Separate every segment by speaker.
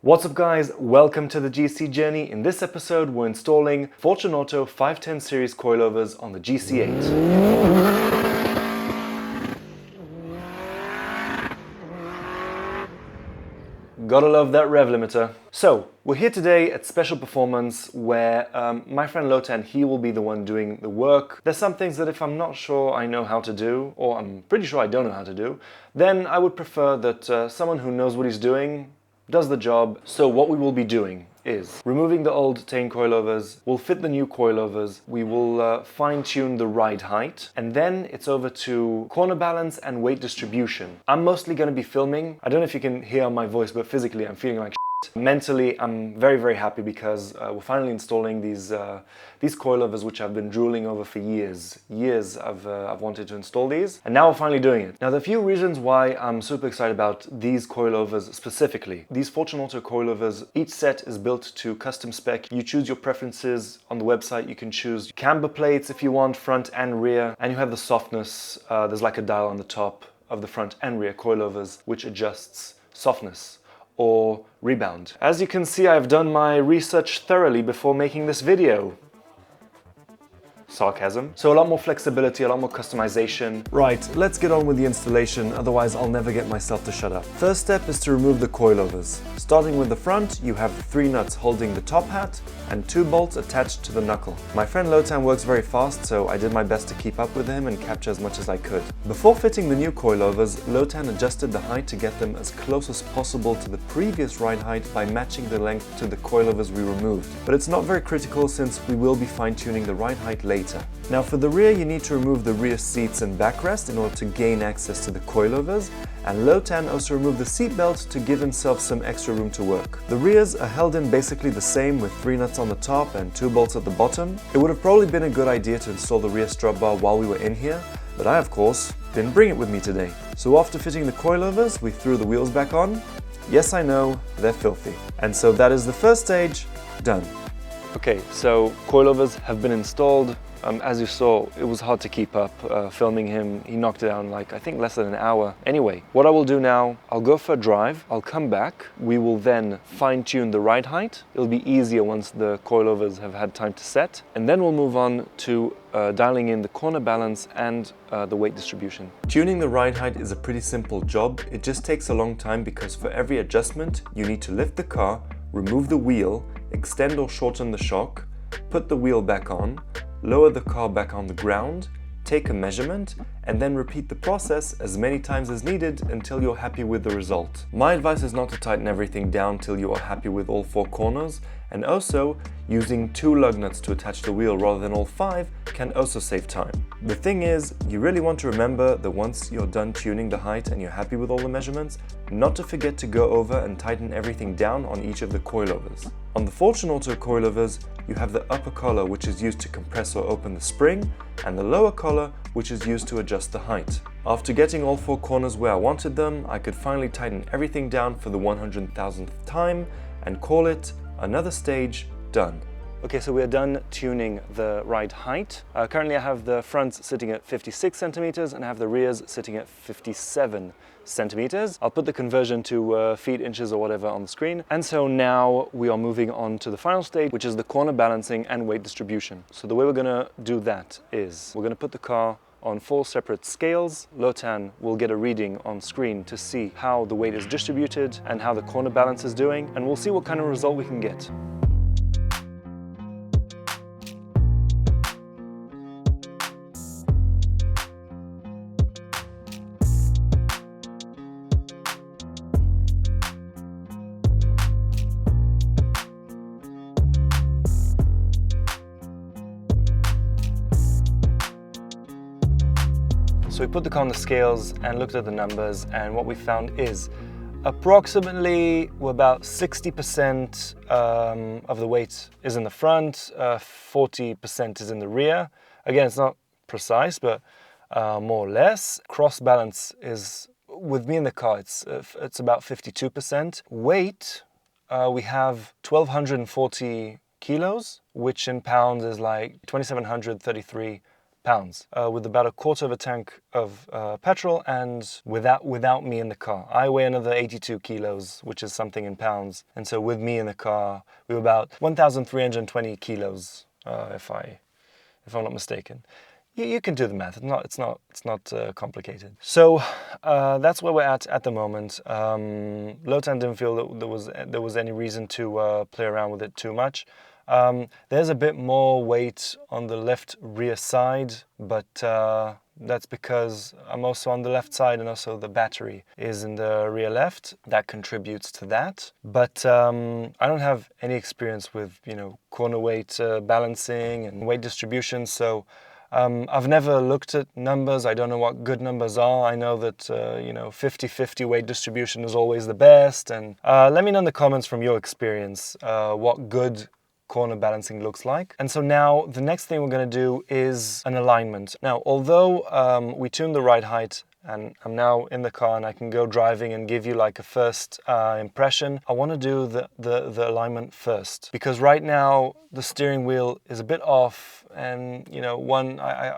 Speaker 1: What's up guys, welcome to the GC journey. In this episode we're installing Fortunato 510 series coilovers on the GC8. Gotta love that rev limiter. So, we're here today at Special Performance where my friend Lotan, he will be the one doing the work. There's some things that if I'm not sure I know how to do, or I'm pretty sure I don't know how to do, then I would prefer that someone who knows what he's doing does the job. So what we will be doing is removing the old Tane coilovers, we'll fit the new coilovers, we will fine-tune the ride height, and then it's over to corner balance and weight distribution. I'm mostly going to be filming. I don't know if you can hear my voice, but physically I'm feeling like shit. Mentally, I'm very happy because we're finally installing these coilovers, which I've been drooling over for years. I've wanted to install these, and now we're finally doing it. Now, there are a few reasons why I'm super excited about these coilovers specifically. These Fortunato coilovers, each set is built to custom spec. You choose your preferences on the website. You can choose camber plates if you want, front and rear, and you have the softness. There's like a dial on the top of the front and rear coilovers, which adjusts softness or rebound. As you can see, I've done my research thoroughly before making this video. Sarcasm. So a lot more flexibility, a lot more customization. Right, let's get on with the installation, otherwise I'll never get myself to shut up. First step is to remove the coilovers. Starting with the front, you have 3 nuts holding the top hat and 2 bolts attached to the knuckle. My friend Lotan works very fast, so I did my best to keep up with him and capture as much as I could. Before fitting the new coilovers, Lotan adjusted the height to get them as close as possible to the previous ride height by matching the length to the coilovers we removed. But it's not very critical since we will be fine-tuning the ride height later. Now for the rear, you need to remove the rear seats and backrest in order to gain access to the coilovers, and Lotan also removed the seat belt to give himself some extra room to work. The rears are held in basically the same with 3 nuts on the top and 2 bolts at the bottom. It would have probably been a good idea to install the rear strut bar while we were in here, but I of course didn't bring it with me today. So after fitting the coilovers, we threw the wheels back on. Yes, I know, they're filthy. And so that is the first stage done. Okay, so coilovers have been installed. As you saw, it was hard to keep up filming him. He knocked it down like, I think, less than an hour. Anyway, what I will do now, I'll go for a drive, I'll come back, we will then fine-tune the ride height. It'll be easier once the coilovers have had time to set, and then we'll move on to dialing in the corner balance and the weight distribution. Tuning the ride height is a pretty simple job. It just takes a long time because for every adjustment, you need to lift the car, remove the wheel, extend or shorten the shock, put the wheel back on, lower the car back on the ground, take a measurement, and then repeat the process as many times as needed until you're happy with the result. My advice is not to tighten everything down till you are happy with all 4 corners, and also using 2 lug nuts to attach the wheel rather than all 5 can also save time. The thing is, you really want to remember that once you're done tuning the height and you're happy with all the measurements, not to forget to go over and tighten everything down on each of the coilovers. On the Fortunato coilovers, you have the upper collar, which is used to compress or open the spring, and the lower collar, which is used to adjust the height. After getting all 4 corners where I wanted them, I could finally tighten everything down for the 100,000th time and call it another stage done. Okay, so we are done tuning the ride height. Currently I have the fronts sitting at 56 centimeters and I have the rears sitting at 57 centimeters. I'll put the conversion to feet, inches or whatever on the screen. And so now we are moving on to the final stage, which is the corner balancing and weight distribution. So the way we're gonna do that is we're gonna put the car on 4 separate scales. Lotan will get a reading on screen to see how the weight is distributed and how the corner balance is doing, and we'll see what kind of result we can get. So we put the car on the scales and looked at the numbers, and what we found is approximately about 60% of the weight is in the front, 40% is in the rear. Again, it's not precise, but more or less. Cross balance is, with me in the car, it's about 52%. Weight, we have 1,240 kilos, which in pounds is like 2,733 pounds, with about a quarter of a tank of petrol, and without me in the car. I weigh another 82 kilos, which is something in pounds. And so with me in the car, we were about 1,320 kilos, if I'm not mistaken. You can do the math. It's not complicated. So that's where we're at the moment. Lotan didn't feel that there was any reason to play around with it too much. There's a bit more weight on the left rear side, but that's because I'm also on the left side, and also the battery is in the rear left. That contributes to that. But I don't have any experience with, corner weight balancing and weight distribution, so I've never looked at numbers. I don't know what good numbers are. I know that 50-50 weight distribution is always the best. And let me know in the comments from your experience what good corner balancing looks like. And so now the next thing we're going to do is an alignment. Now, although we tuned the ride height, and I'm now in the car and I can go driving and give you like a first impression, I want to do the alignment first, because right now the steering wheel is a bit off, and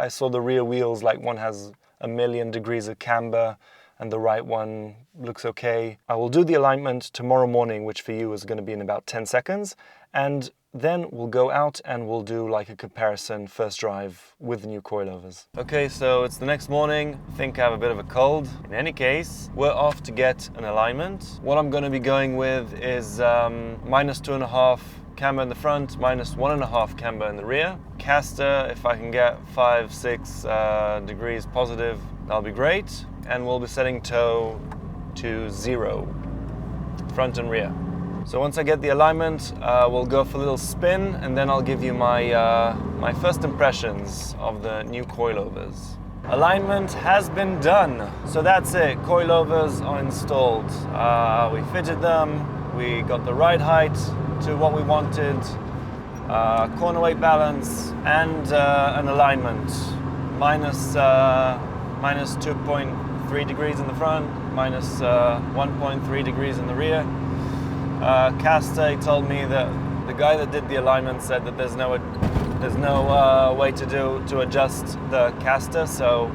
Speaker 1: I saw the rear wheels, like one has 1,000,000 degrees of camber and the right one looks okay. I will do the alignment tomorrow morning, which for you is going to be in about 10 seconds, and then we'll go out and we'll do like a comparison first drive with the new coilovers. Okay, so it's the next morning. I think I have a bit of a cold. In any case, we're off to get an alignment. What I'm going to be going with is -2.5 camber in the front, -1.5 camber in the rear. Caster, if I can get 5-6 degrees positive, that'll be great. And we'll be setting toe to 0, front and rear. So once I get the alignment, we'll go for a little spin, and then I'll give you my first impressions of the new coilovers. Alignment has been done. So that's it, coilovers are installed. We fitted them, we got the ride height to what we wanted, corner weight balance, and an alignment. Minus 2.3 degrees in the front, minus 1.3 degrees in the rear. Caster, he told me that the guy that did the alignment said that there's no way to adjust the caster, so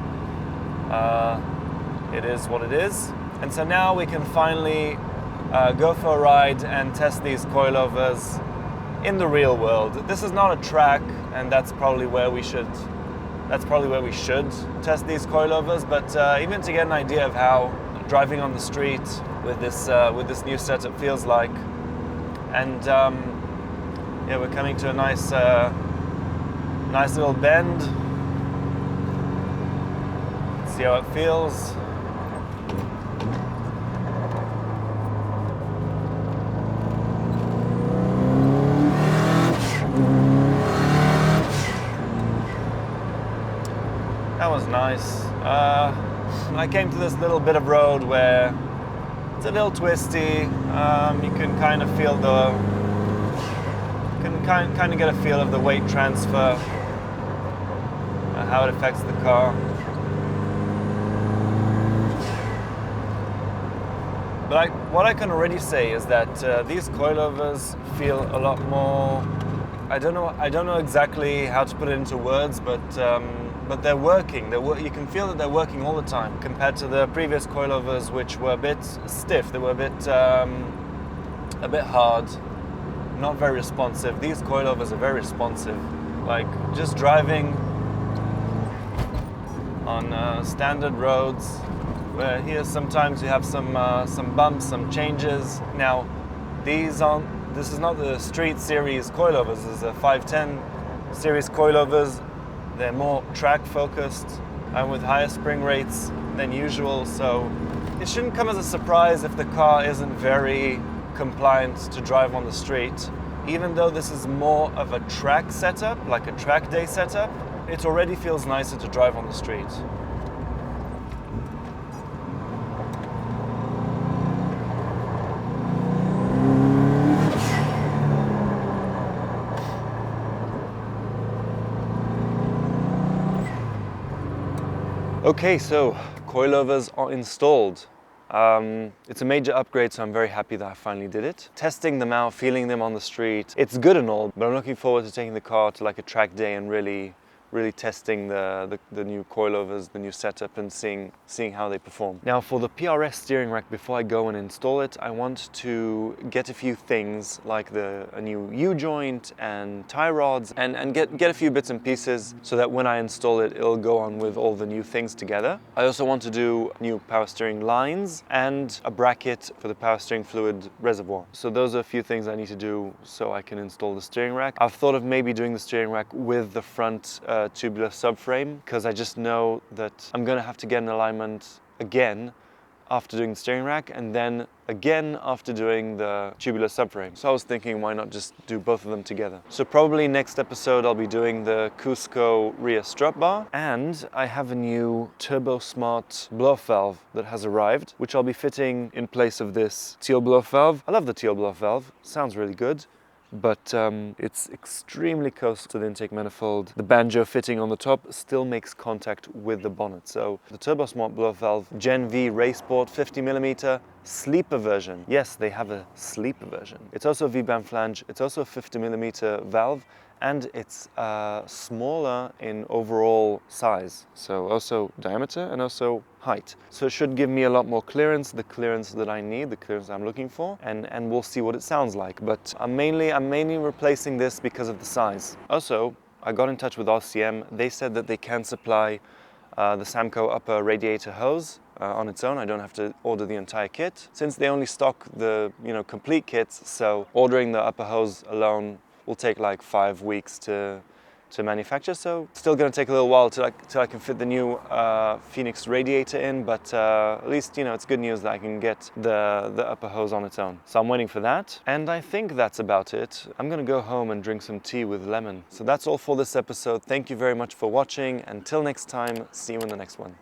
Speaker 1: it is what it is. And so now we can finally go for a ride and test these coilovers in the real world. This is not a track, and that's probably where we should test these coilovers, but even to get an idea of how driving on the street with this new setup feels like. And yeah, we're coming to a nice little bend. See how it feels. That was nice. I came to this little bit of road where it's a little twisty. You can kind of feel kind of get a feel of the weight transfer, how it affects the car. But what I can already say is that these coilovers feel a lot more. I don't know exactly how to put it into words, but they're working. You can feel that they're working all the time, compared to the previous coilovers, which were a bit stiff. They were a bit hard, not very responsive. These coilovers are very responsive. Like just driving on standard roads, where here sometimes you have some bumps, some changes. Now this is not the Street Series coilovers. This is a 510 series coilovers. They're more track focused and with higher spring rates than usual, so it shouldn't come as a surprise if the car isn't very compliant to drive on the street. Even though this is more of a track setup, like a track day setup, it already feels nicer to drive on the street. Okay, so coilovers are installed. It's a major upgrade, so I'm very happy that I finally did it. Testing them out, feeling them on the street, it's good and all, but I'm looking forward to taking the car to like a track day and really really testing the new coilovers, the new setup, and seeing how they perform. Now for the PRS steering rack, before I go and install it, I want to get a few things like a new U-joint and tie rods and get a few bits and pieces so that when I install it, it'll go on with all the new things together. I also want to do new power steering lines and a bracket for the power steering fluid reservoir. So those are a few things I need to do so I can install the steering rack. I've thought of maybe doing the steering rack with the front tubular subframe, because I just know that I'm going to have to get an alignment again after doing the steering rack and then again after doing the tubular subframe. So I was thinking, why not just do both of them together? So probably next episode I'll be doing the Cusco rear strut bar, and I have a new Turbo Smart blow-off valve that has arrived, which I'll be fitting in place of this teal blow-off valve. I love the teal blow-off valve, sounds really good. But it's extremely close to the intake manifold. The banjo fitting on the top still makes contact with the bonnet. So the Turbo Smart blow-off valve Gen V Racesport 50mm sleeper version. Yes, they have a sleeper version. It's also a V-band flange. It's also a 50mm valve, and it's smaller in overall size. So also diameter and also height. So it should give me a lot more clearance, the clearance that I need, the clearance I'm looking for, and we'll see what it sounds like. But I'm mainly replacing this because of the size. Also, I got in touch with RCM. They said that they can supply the Samco upper radiator hose on its own. I don't have to order the entire kit, since they only stock the complete kits. So ordering the upper hose alone will take like 5 weeks to manufacture, so still going to take a little while till I can fit the new Phoenix radiator in, but at least it's good news that I can get the upper hose on its own. So I'm waiting for that, and I think that's about it. I'm going to go home and drink some tea with lemon. So that's all for this episode. Thank you very much for watching. Until next time, see you in the next one.